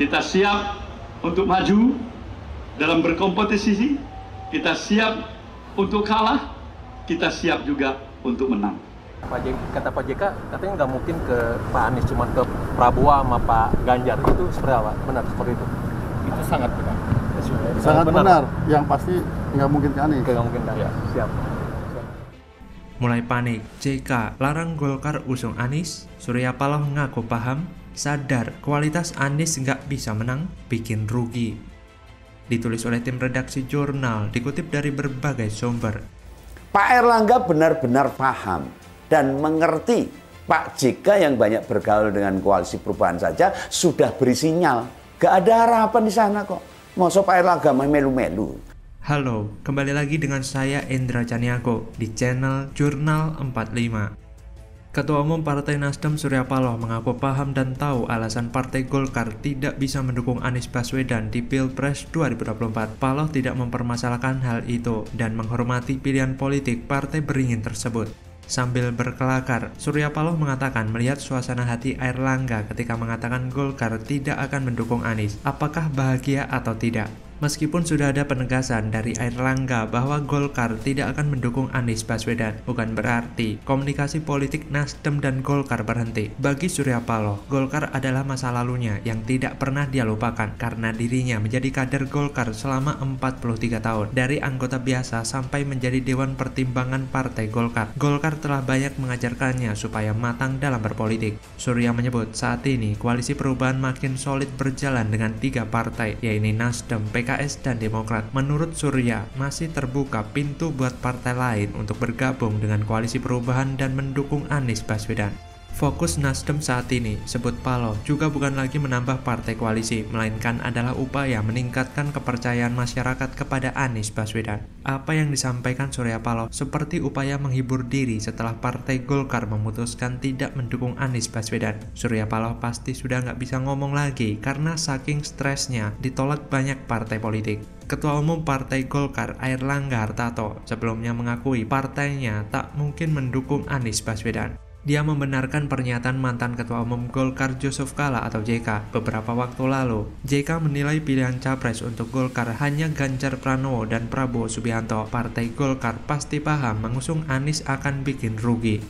Kita siap untuk maju dalam berkompetisi, kita siap untuk kalah, kita siap juga untuk menang. Kata Pak JK, katanya nggak mungkin ke Pak Anies, cuma ke Prabowo sama Pak Ganjar. Itu seperti apa? Benar seperti itu? Itu sangat benar. Sangat benar. Yang pasti nggak mungkin ke Anies. Nggak mungkin kan? Ya. Siap. Mulai panik, JK larang Golkar usung Anies, Surya Paloh ngaku paham, sadar kualitas Anies nggak bisa menang, bikin rugi. Ditulis oleh tim redaksi jurnal, dikutip dari berbagai sumber. Pak Erlangga benar-benar paham dan mengerti Pak JK yang banyak bergaul dengan koalisi perubahan saja sudah beri sinyal. Gak ada harapan di sana kok. Masa Pak Erlangga melu-melu. Halo, kembali lagi dengan saya Endra Caniago di channel Jurnal 45. Ketua Umum Partai Nasdem Surya Paloh mengaku paham dan tahu alasan Partai Golkar tidak bisa mendukung Anies Baswedan di Pilpres 2024. Paloh tidak mempermasalahkan hal itu dan menghormati pilihan politik partai beringin tersebut. Sambil berkelakar, Surya Paloh mengatakan melihat suasana hati Airlangga ketika mengatakan Golkar tidak akan mendukung Anies. Apakah bahagia atau tidak? Meskipun sudah ada penegasan dari Airlangga bahwa Golkar tidak akan mendukung Anies Baswedan, bukan berarti komunikasi politik Nasdem dan Golkar berhenti. Bagi Surya Paloh, Golkar adalah masa lalunya yang tidak pernah dia lupakan karena dirinya menjadi kader Golkar selama 43 tahun. Dari anggota biasa sampai menjadi Dewan Pertimbangan Partai Golkar. Golkar telah banyak mengajarkannya supaya matang dalam berpolitik. Surya menyebut saat ini koalisi perubahan makin solid berjalan dengan 3 partai, yaitu Nasdem, PKS, dan Demokrat. Menurut Surya, masih terbuka pintu buat partai lain untuk bergabung dengan koalisi perubahan dan mendukung Anies Baswedan. Fokus Nasdem saat ini, sebut Paloh, juga bukan lagi menambah partai koalisi, melainkan adalah upaya meningkatkan kepercayaan masyarakat kepada Anies Baswedan. Apa yang disampaikan Surya Paloh seperti upaya menghibur diri setelah Partai Golkar memutuskan tidak mendukung Anies Baswedan. Surya Paloh pasti sudah nggak bisa ngomong lagi karena saking stresnya ditolak banyak partai politik. Ketua Umum Partai Golkar Airlangga Hartarto sebelumnya mengakui partainya tak mungkin mendukung Anies Baswedan. Dia membenarkan pernyataan mantan Ketua Umum Golkar Yusuf Kala atau JK beberapa waktu lalu. JK menilai pilihan capres untuk Golkar hanya Ganjar Pranowo dan Prabowo Subianto. Partai Golkar pasti paham mengusung Anies akan bikin rugi.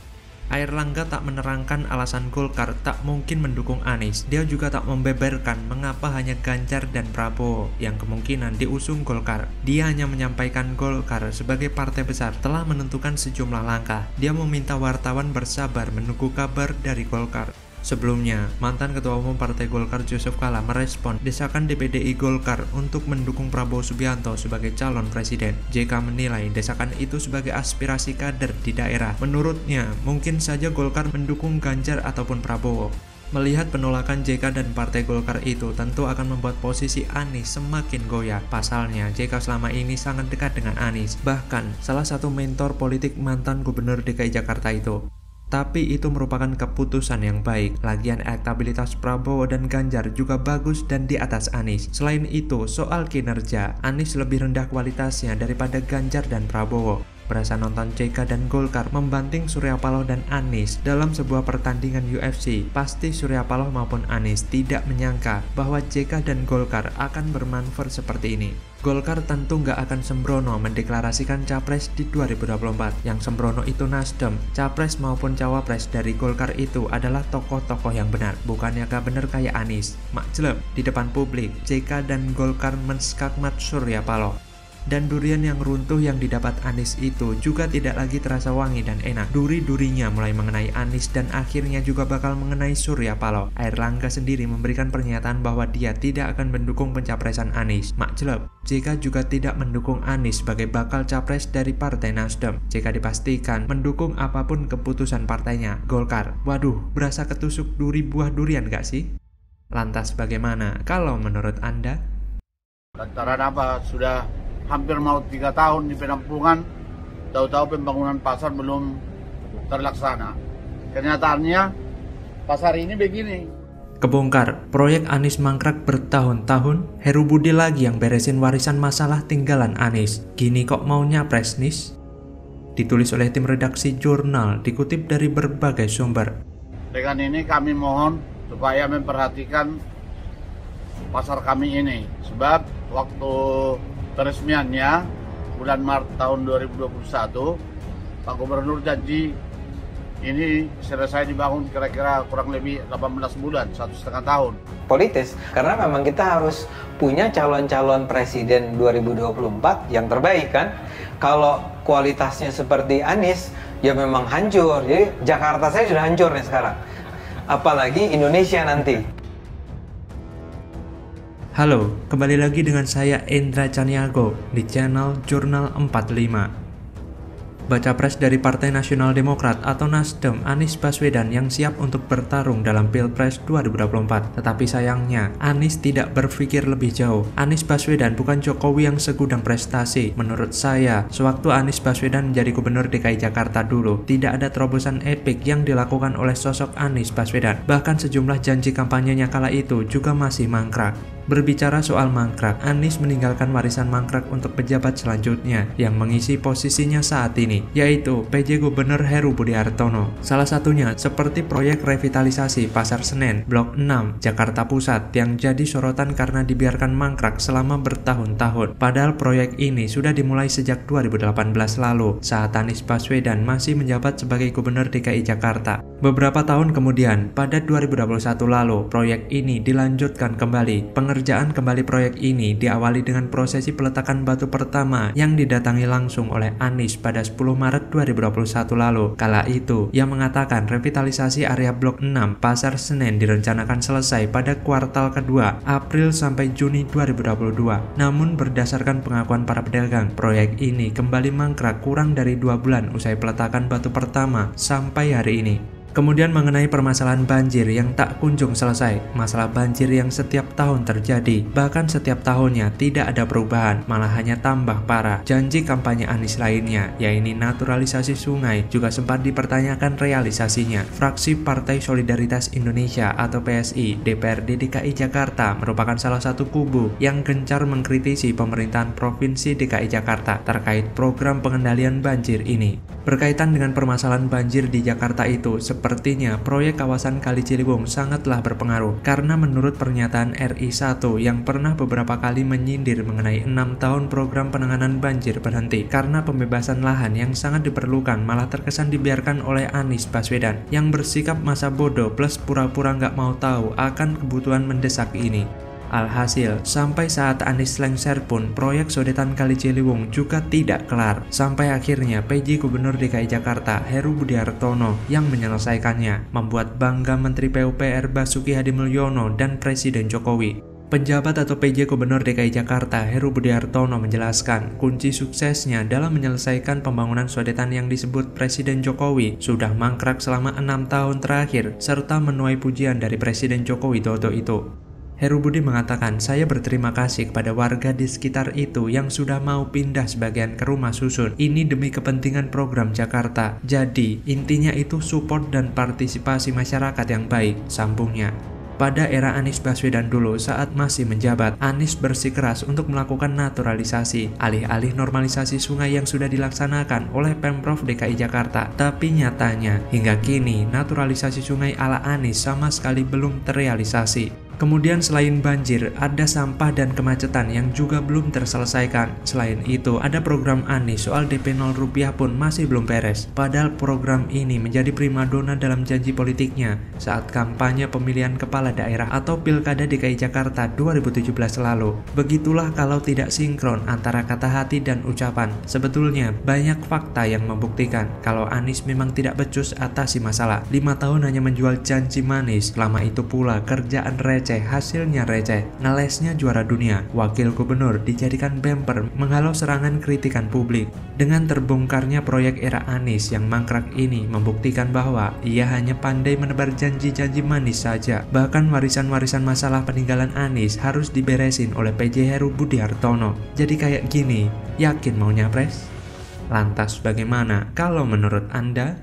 Airlangga tak menerangkan alasan Golkar tak mungkin mendukung Anies. Dia juga tak membeberkan mengapa hanya Ganjar dan Prabowo yang kemungkinan diusung Golkar. Dia hanya menyampaikan Golkar sebagai partai besar telah menentukan sejumlah langkah. Dia meminta wartawan bersabar menunggu kabar dari Golkar. Sebelumnya, mantan Ketua Umum Partai Golkar Yusuf Kala merespon desakan DPDI Golkar untuk mendukung Prabowo Subianto sebagai calon presiden. JK menilai desakan itu sebagai aspirasi kader di daerah. Menurutnya, mungkin saja Golkar mendukung Ganjar ataupun Prabowo. Melihat penolakan JK dan Partai Golkar itu tentu akan membuat posisi Anies semakin goyah. Pasalnya, JK selama ini sangat dekat dengan Anies, bahkan salah satu mentor politik mantan Gubernur DKI Jakarta itu. Tapi itu merupakan keputusan yang baik. Lagian elektabilitas Prabowo dan Ganjar juga bagus dan di atas Anies. Selain itu, soal kinerja, Anies lebih rendah kualitasnya daripada Ganjar dan Prabowo. Berasa nonton JK dan Golkar membanting Surya Paloh dan Anies dalam sebuah pertandingan UFC. Pasti Surya Paloh maupun Anies tidak menyangka bahwa JK dan Golkar akan bermanuver seperti ini. Golkar tentu nggak akan sembrono mendeklarasikan capres di 2024. Yang sembrono itu Nasdem. Capres maupun cawapres dari Golkar itu adalah tokoh-tokoh yang benar. Bukannya gak bener kayak Anies. Makjeleb, di depan publik, JK dan Golkar menskakmat Surya Paloh. Dan durian yang runtuh yang didapat Anies itu juga tidak lagi terasa wangi dan enak. Duri-durinya mulai mengenai Anies dan akhirnya juga bakal mengenai Surya Paloh. Airlangga sendiri memberikan pernyataan bahwa dia tidak akan mendukung pencapresan Anies. Makjeleb, JK juga tidak mendukung Anies sebagai bakal capres dari Partai Nasdem. JK dipastikan mendukung apapun keputusan partainya, Golkar. Waduh, berasa ketusuk duri buah durian gak sih? Lantas bagaimana kalau menurut Anda? Lantaran apa? Sudah hampir mau 3 tahun di penampungan, tahu-tahu pembangunan pasar belum terlaksana. Kenyataannya pasar ini begini. Kebongkar, proyek Anies mangkrak bertahun-tahun, Heru Budi lagi yang beresin warisan masalah tinggalan Anies. Gini kok mau nyapres nis? Ditulis oleh tim redaksi jurnal, dikutip dari berbagai sumber. Dengan ini kami mohon supaya memperhatikan pasar kami ini. Sebab waktu peresmiannya bulan Maret tahun 2021, Pak Gubernur janji ini selesai dibangun kira-kira kurang lebih 18 bulan, 1,5 tahun. Politis, karena memang kita harus punya calon-calon presiden 2024 yang terbaik kan. Kalau kualitasnya seperti Anies, ya memang hancur. Jadi Jakarta saya sudah hancur nih sekarang. Apalagi Indonesia nanti. Halo, kembali lagi dengan saya Endra Caniago di channel Jurnal 45. Baca pres dari Partai Nasional Demokrat atau Nasdem Anies Baswedan yang siap untuk bertarung dalam Pilpres 2024. Tetapi sayangnya, Anies tidak berpikir lebih jauh. Anies Baswedan bukan Jokowi yang segudang prestasi. Menurut saya, sewaktu Anies Baswedan menjadi Gubernur DKI Jakarta dulu, tidak ada terobosan epik yang dilakukan oleh sosok Anies Baswedan. Bahkan sejumlah janji kampanyenya kala itu juga masih mangkrak. Berbicara soal mangkrak, Anies meninggalkan warisan mangkrak untuk pejabat selanjutnya yang mengisi posisinya saat ini, yaitu PJ Gubernur Heru Budi Hartono. Salah satunya seperti proyek revitalisasi Pasar Senen, Blok 6, Jakarta Pusat yang jadi sorotan karena dibiarkan mangkrak selama bertahun-tahun. Padahal proyek ini sudah dimulai sejak 2018 lalu, saat Anies Baswedan masih menjabat sebagai Gubernur DKI Jakarta. Beberapa tahun kemudian, pada 2021 lalu, proyek ini dilanjutkan kembali. Pengerjaan kembali proyek ini diawali dengan prosesi peletakan batu pertama yang didatangi langsung oleh Anies pada 10 Maret 2021 lalu. Kala itu, ia mengatakan revitalisasi area Blok 6 Pasar Senen direncanakan selesai pada kuartal kedua, April sampai Juni 2022. Namun berdasarkan pengakuan para pedagang, proyek ini kembali mangkrak kurang dari 2 bulan usai peletakan batu pertama sampai hari ini. Kemudian mengenai permasalahan banjir yang tak kunjung selesai, masalah banjir yang setiap tahun terjadi, bahkan setiap tahunnya tidak ada perubahan, malah hanya tambah parah. Janji kampanye Anies lainnya, yaitu naturalisasi sungai, juga sempat dipertanyakan realisasinya. Fraksi Partai Solidaritas Indonesia atau PSI DPRD DKI Jakarta merupakan salah satu kubu yang gencar mengkritisi pemerintahan Provinsi DKI Jakarta terkait program pengendalian banjir ini. Berkaitan dengan permasalahan banjir di Jakarta itu, sepertinya proyek kawasan Kali Ciliwung sangatlah berpengaruh karena menurut pernyataan RI1 yang pernah beberapa kali menyindir mengenai 6 tahun program penanganan banjir berhenti karena pembebasan lahan yang sangat diperlukan malah terkesan dibiarkan oleh Anies Baswedan yang bersikap masa bodoh plus pura-pura nggak mau tahu akan kebutuhan mendesak ini. Alhasil, sampai saat Anies lengser pun proyek sodetan Kali Ciliwung juga tidak kelar. Sampai akhirnya PJ Gubernur DKI Jakarta Heru Budi Hartono yang menyelesaikannya, membuat bangga Menteri PUPR Basuki Hadimulyono dan Presiden Jokowi. Penjabat atau PJ Gubernur DKI Jakarta Heru Budi Hartono menjelaskan kunci suksesnya dalam menyelesaikan pembangunan sodetan yang disebut Presiden Jokowi sudah mangkrak selama 6 tahun terakhir serta menuai pujian dari Presiden Joko Widodo itu. Heru Budi mengatakan, saya berterima kasih kepada warga di sekitar itu yang sudah mau pindah sebagian ke rumah susun. Ini demi kepentingan program Jakarta. Jadi, intinya itu support dan partisipasi masyarakat yang baik, sambungnya. Pada era Anies Baswedan dulu saat masih menjabat, Anies bersikeras untuk melakukan naturalisasi, alih-alih normalisasi sungai yang sudah dilaksanakan oleh Pemprov DKI Jakarta. Tapi nyatanya, hingga kini naturalisasi sungai ala Anies sama sekali belum terrealisasi. Kemudian selain banjir, ada sampah dan kemacetan yang juga belum terselesaikan. Selain itu, ada program Anies soal DP 0 rupiah pun masih belum beres. Padahal program ini menjadi primadona dalam janji politiknya saat kampanye pemilihan kepala daerah atau Pilkada DKI Jakarta 2017 lalu. Begitulah kalau tidak sinkron antara kata hati dan ucapan. Sebetulnya, banyak fakta yang membuktikan kalau Anies memang tidak becus atasi masalah. 5 tahun hanya menjual janji manis, selama itu pula kerjaan receh, hasilnya receh, ngelesnya juara dunia, wakil gubernur dijadikan bemper menghalau serangan kritikan publik. Dengan terbongkarnya proyek era Anies yang mangkrak ini membuktikan bahwa ia hanya pandai menebar janji-janji manis saja. Bahkan warisan-warisan masalah peninggalan Anies harus diberesin oleh PJ Heru Budi Hartono. Jadi kayak gini, yakin mau nyapres? Lantas bagaimana kalau menurut Anda?